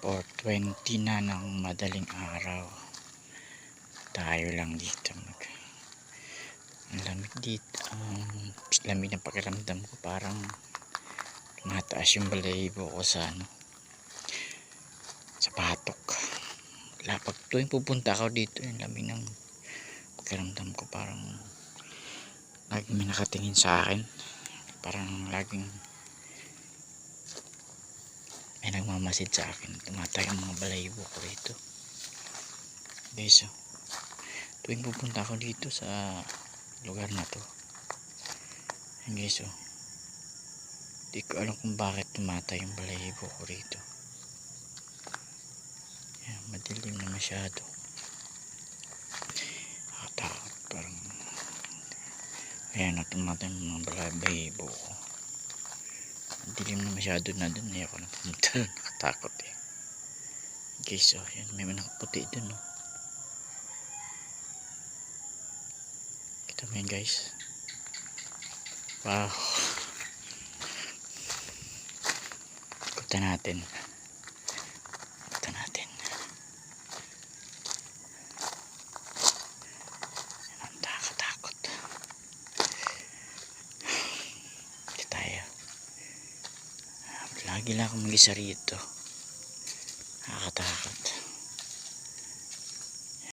4:20 na ng madaling araw. Tayo lang dito ang lamig dito. Lamig na pakiramdam ko, parang tumataas yung balahibo ko sa patok. Pag tuwing pupunta ako dito, yung lamig ng pakiramdam ko, parang laging may nakatingin sa akin, parang laging may nagmamasid sa akin. Tumatay ang mga balahibo ko rito guys. Tuwing pupunta ako dito sa lugar na to guys, di ko alam kung bakit tumatay yung balahibo ko rito. Yan, madilim na masyado, nakatakot, parang ayan na, tumatay yung mga balahibo ko. Madilim na masyado na dun, ayoko na pumunta. Nakatakot guys. Yan, may nakaputi dun kita mo yan guys. Wow, ikutan natin. Ang takot. Hindi tayo, lagi lang akong mag-isa rito.